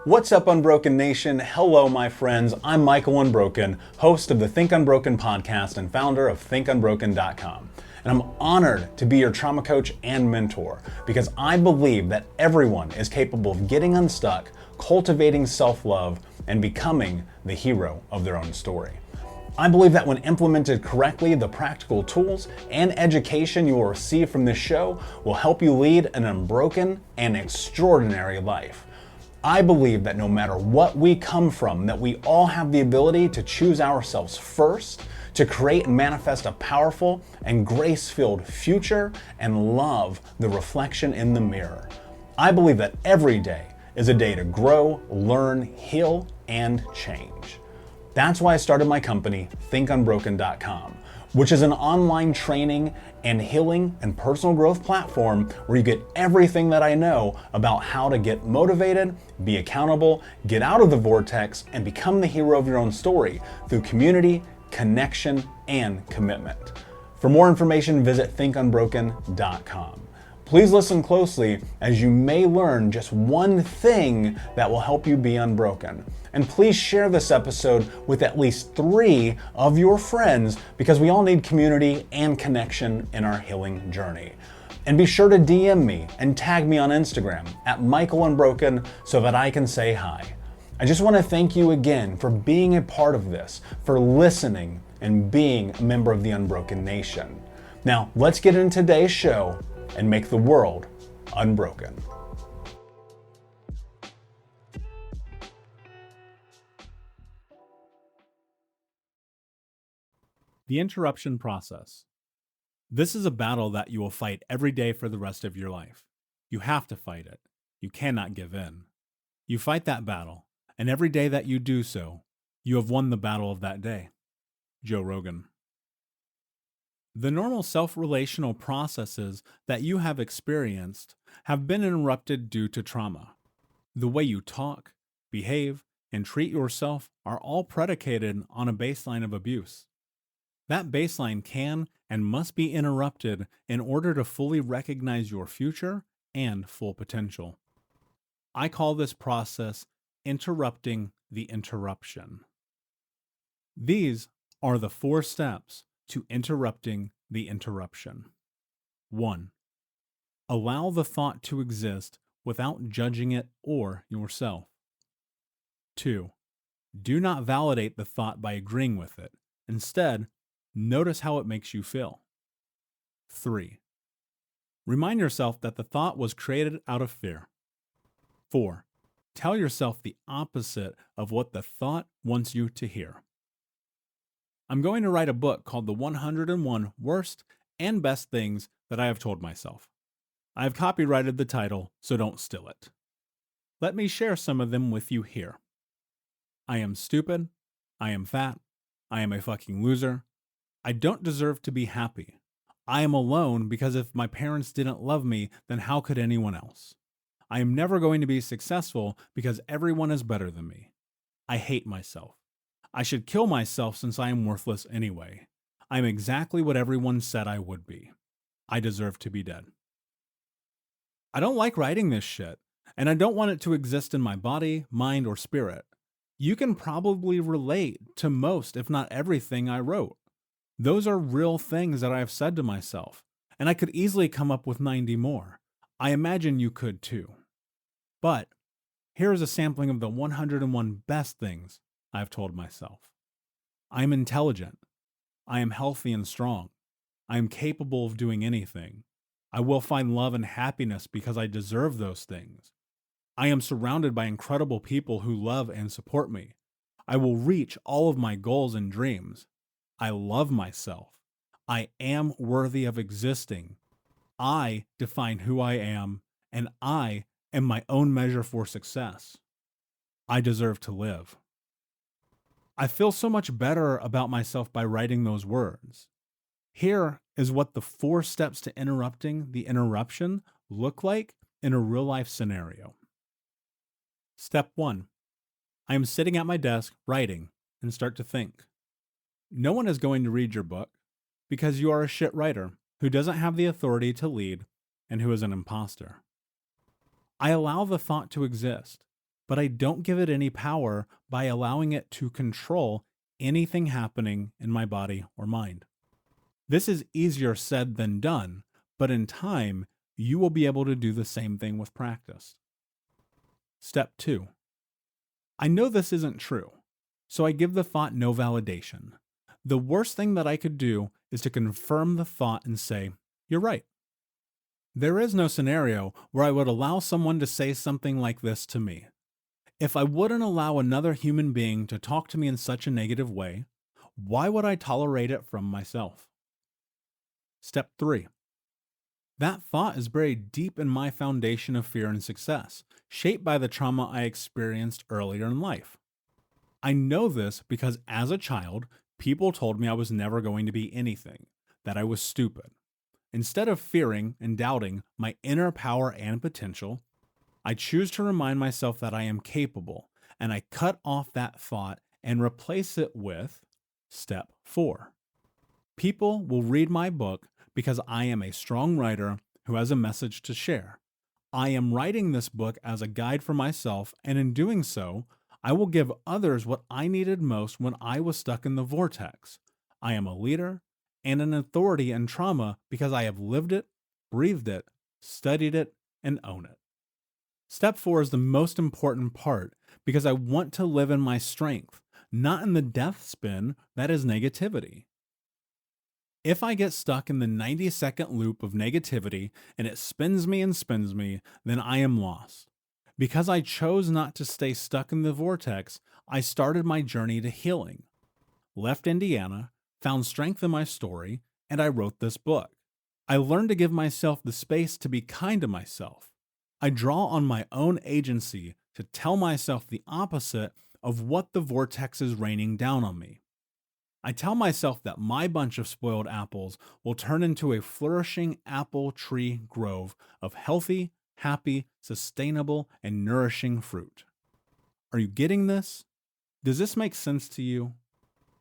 What's up, Unbroken Nation? Hello, my friends. I'm Michael Unbroken, host of the Think Unbroken podcast and founder of ThinkUnbroken.com. And I'm honored to be your trauma coach and mentor because I believe that everyone is capable of getting unstuck, cultivating self-love, and becoming the hero of their own story. I believe that when implemented correctly, the practical tools and education you will receive from this show will help you lead an unbroken and extraordinary life. I believe that no matter what we come from, that we all have the ability to choose ourselves first, to create and manifest a powerful and grace-filled future and love the reflection in the mirror. I believe that every day is a day to grow, learn, heal, and change. That's why I started my company, ThinkUnbroken.com, which is an online training and healing and personal growth platform where you get everything that I know about how to get motivated, be accountable, get out of the vortex, and become the hero of your own story through community, connection, and commitment. For more information, visit ThinkUnbroken.com. Please listen closely as you may learn just one thing that will help you be unbroken. And please share this episode with at least 3 of your friends because we all need community and connection in our healing journey. And be sure to DM me and tag me on Instagram at Michael Unbroken so that I can say hi. I just want to thank you again for being a part of this, for listening and being a member of the Unbroken Nation. Now, let's get into today's show and make the world unbroken. The interruption process. This is a battle that you will fight every day for the rest of your life. You have to fight it. You cannot give in. You fight that battle, and every day that you do so, you have won the battle of that day. Joe Rogan. The normal self-relational processes that you have experienced have been interrupted due to trauma. The way you talk, behave, and treat yourself are all predicated on a baseline of abuse. That baseline can and must be interrupted in order to fully recognize your future and full potential. I call this process interrupting the interruption. These are the 4 steps to interrupting the interruption. 1. Allow the thought to exist without judging it or yourself. 2. Do not validate the thought by agreeing with it. Instead, notice how it makes you feel. 3. Remind yourself that the thought was created out of fear. 4. Tell yourself the opposite of what the thought wants you to hear. I'm going to write a book called The 101 Worst and Best Things That I Have Told Myself. I have copyrighted the title, so don't steal it. Let me share some of them with you here. I am stupid. I am fat. I am a fucking loser. I don't deserve to be happy. I am alone because if my parents didn't love me, then how could anyone else? I am never going to be successful because everyone is better than me. I hate myself. I should kill myself since I am worthless anyway. I am exactly what everyone said I would be. I deserve to be dead. I don't like writing this shit, and I don't want it to exist in my body, mind, or spirit. You can probably relate to most, if not everything I wrote. Those are real things that I have said to myself, and I could easily come up with 90 more. I imagine you could too. But here is a sampling of the 101 best things I've told myself. I am intelligent. I am healthy and strong. I am capable of doing anything. I will find love and happiness because I deserve those things. I am surrounded by incredible people who love and support me. I will reach all of my goals and dreams. I love myself. I am worthy of existing. I define who I am, and I am my own measure for success. I deserve to live. I feel so much better about myself by writing those words. Here is what the 4 steps to interrupting the interruption look like in a real-life scenario. Step 1. I am sitting at my desk writing and start to think. No one is going to read your book because you are a shit writer who doesn't have the authority to lead and who is an imposter. I allow the thought to exist, but I don't give it any power by allowing it to control anything happening in my body or mind. This is easier said than done, but in time, you will be able to do the same thing with practice. Step 2. I know this isn't true, so I give the thought no validation. The worst thing that I could do is to confirm the thought and say, "You're right." There is no scenario where I would allow someone to say something like this to me. If I wouldn't allow another human being to talk to me in such a negative way, why would I tolerate it from myself? Step 3. That thought is buried deep in my foundation of fear and success, shaped by the trauma I experienced earlier in life. I know this because as a child, people told me I was never going to be anything, that I was stupid. Instead of fearing and doubting my inner power and potential, I choose to remind myself that I am capable, and I cut off that thought and replace it with step 4. People will read my book because I am a strong writer who has a message to share. I am writing this book as a guide for myself, and in doing so, I will give others what I needed most when I was stuck in the vortex. I am a leader and an authority in trauma because I have lived it, breathed it, studied it, and own it. Step 4 is the most important part because I want to live in my strength, not in the death spin that is negativity. If I get stuck in the 90-second loop of negativity and it spins me, then I am lost. Because I chose not to stay stuck in the vortex, I started my journey to healing. Left Indiana, found strength in my story, and I wrote this book. I learned to give myself the space to be kind to myself. I draw on my own agency to tell myself the opposite of what the vortex is raining down on me. I tell myself that my bunch of spoiled apples will turn into a flourishing apple tree grove of healthy, happy, sustainable, and nourishing fruit. Are you getting this? Does this make sense to you?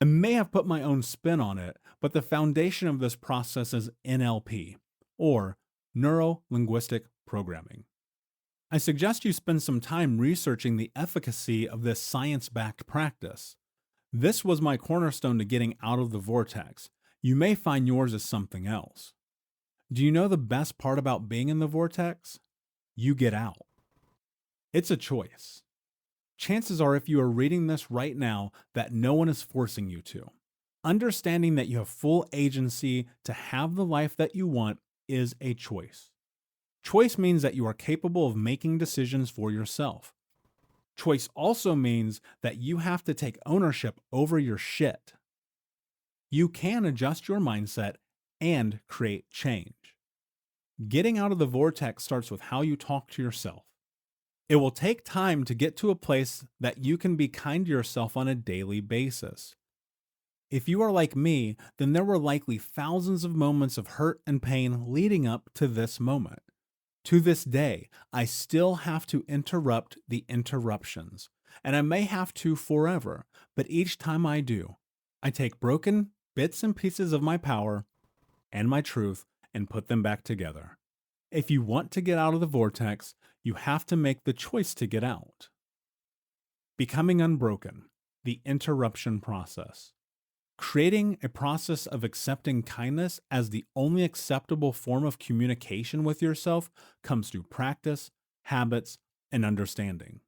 I may have put my own spin on it, but the foundation of this process is NLP, or Neuro-Linguistic Programming. I suggest you spend some time researching the efficacy of this science-backed practice. This was my cornerstone to getting out of the vortex. You may find yours is something else. Do you know the best part about being in the vortex? You get out. It's a choice. Chances are, if you are reading this right now, that no one is forcing you to. Understanding that you have full agency to have the life that you want is a choice. Choice means that you are capable of making decisions for yourself. Choice also means that you have to take ownership over your shit. You can adjust your mindset and create change. Getting out of the vortex starts with how you talk to yourself. It will take time to get to a place that you can be kind to yourself on a daily basis. If you are like me, then there were likely thousands of moments of hurt and pain leading up to this moment. To this day, I still have to interrupt the interruptions, and I may have to forever, but each time I do, I take broken bits and pieces of my power and my truth and put them back together. If you want to get out of the vortex, you have to make the choice to get out. Becoming unbroken, the interruption process. Creating a process of accepting kindness as the only acceptable form of communication with yourself comes through practice, habits, and understanding.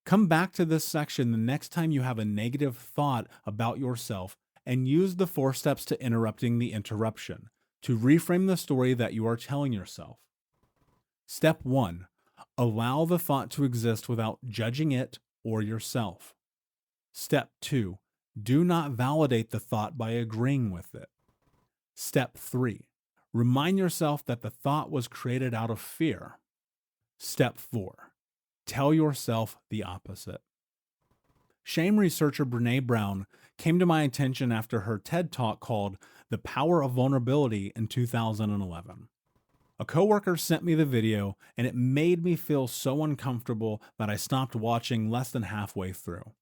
Come back to this section the next time you have a negative thought about yourself and use the 4 steps to interrupting the interruption to reframe the story that you are telling yourself. Step 1. Allow the thought to exist without judging it or yourself. Step 2. Do not validate the thought by agreeing with it. Step 3. Remind yourself that the thought was created out of fear. Step 4. Tell yourself the opposite. Shame researcher Brené Brown came to my attention after her TED Talk called The Power of Vulnerability in 2011. A coworker sent me the video, and it made me feel so uncomfortable that I stopped watching less than halfway through.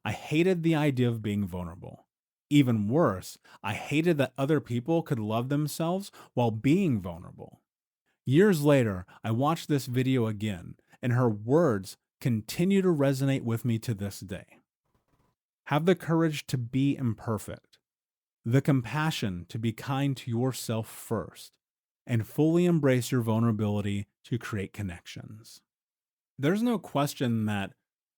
I hated the idea of being vulnerable. Even worse, I hated that other people could love themselves while being vulnerable. Years later, I watched this video again, and her words continue to resonate with me to this day. Have the courage to be imperfect, the compassion to be kind to yourself first, and fully embrace your vulnerability to create connections. There's no question that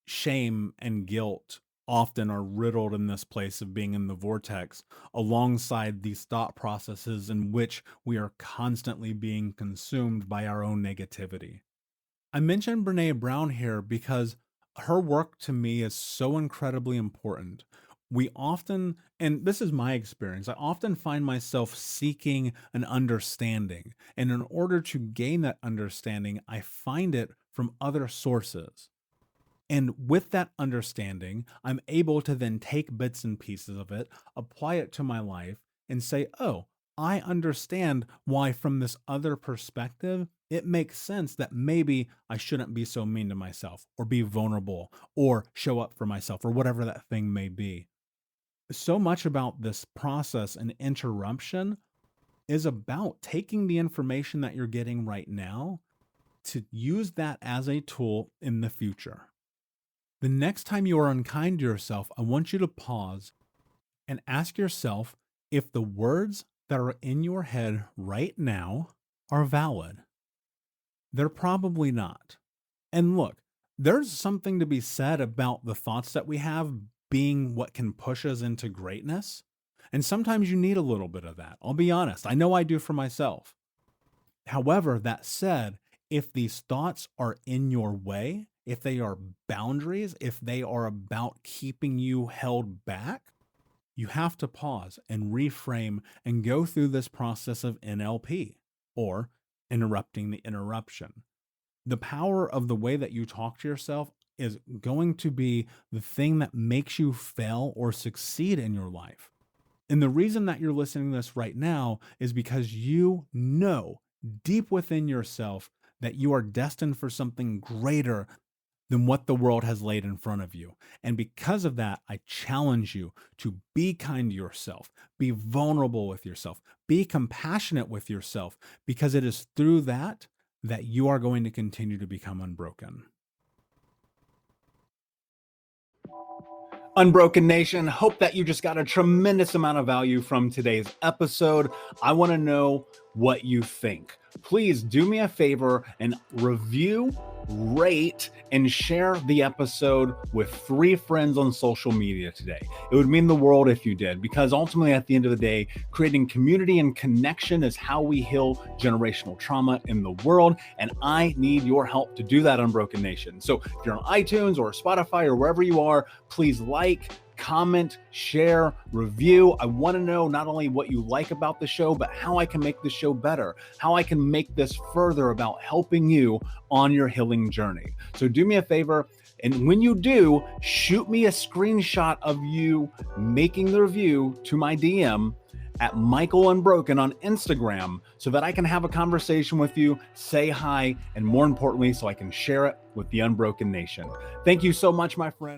shame and guilt often are riddled in this place of being in the vortex, alongside these thought processes in which we are constantly being consumed by our own negativity. I mentioned Brené Brown here because her work to me is so incredibly important. We often, and this is my experience, I often find myself seeking an understanding. And in order to gain that understanding, I find it from other sources. And with that understanding, I'm able to then take bits and pieces of it, apply it to my life, and say, oh, I understand why from this other perspective, it makes sense that maybe I shouldn't be so mean to myself or be vulnerable or show up for myself or whatever that thing may be. So much about this process and interruption is about taking the information that you're getting right now to use that as a tool in the future. The next time you are unkind to yourself, I want you to pause and ask yourself if the words that are in your head right now are valid. They're probably not. And look, there's something to be said about the thoughts that we have being what can push us into greatness. And sometimes you need a little bit of that. I'll be honest. I know I do for myself. However, that said, if these thoughts are in your way, if they are boundaries, if they are about keeping you held back, you have to pause and reframe and go through this process of NLP, or interrupting the interruption. The power of the way that you talk to yourself is going to be the thing that makes you fail or succeed in your life. And the reason that you're listening to this right now is because you know deep within yourself that you are destined for something greater than what the world has laid in front of you. And because of that, I challenge you to be kind to yourself, be vulnerable with yourself, be compassionate with yourself, because it is through that that you are going to continue to become unbroken. Unbroken Nation, hope that you just got a tremendous amount of value from today's episode. I want to know what you think. Please do me a favor and review, rate, and share the episode with 3 friends on social media today. It would mean the world if you did, because ultimately at the end of the day, creating community and connection is how we heal generational trauma in the world. And I need your help to do that, Unbroken Nation. So if you're on iTunes or Spotify or wherever you are, please like, comment, share, review. I want to know not only what you like about the show, but how I can make the show better, how I can make this further about helping you on your healing journey. So do me a favor, and when you do, shoot me a screenshot of you making the review to my DM at Michael Unbroken on Instagram, so that I can have a conversation with you, say hi, and more importantly, so I can share it with the Unbroken Nation. Thank you so much, my friend.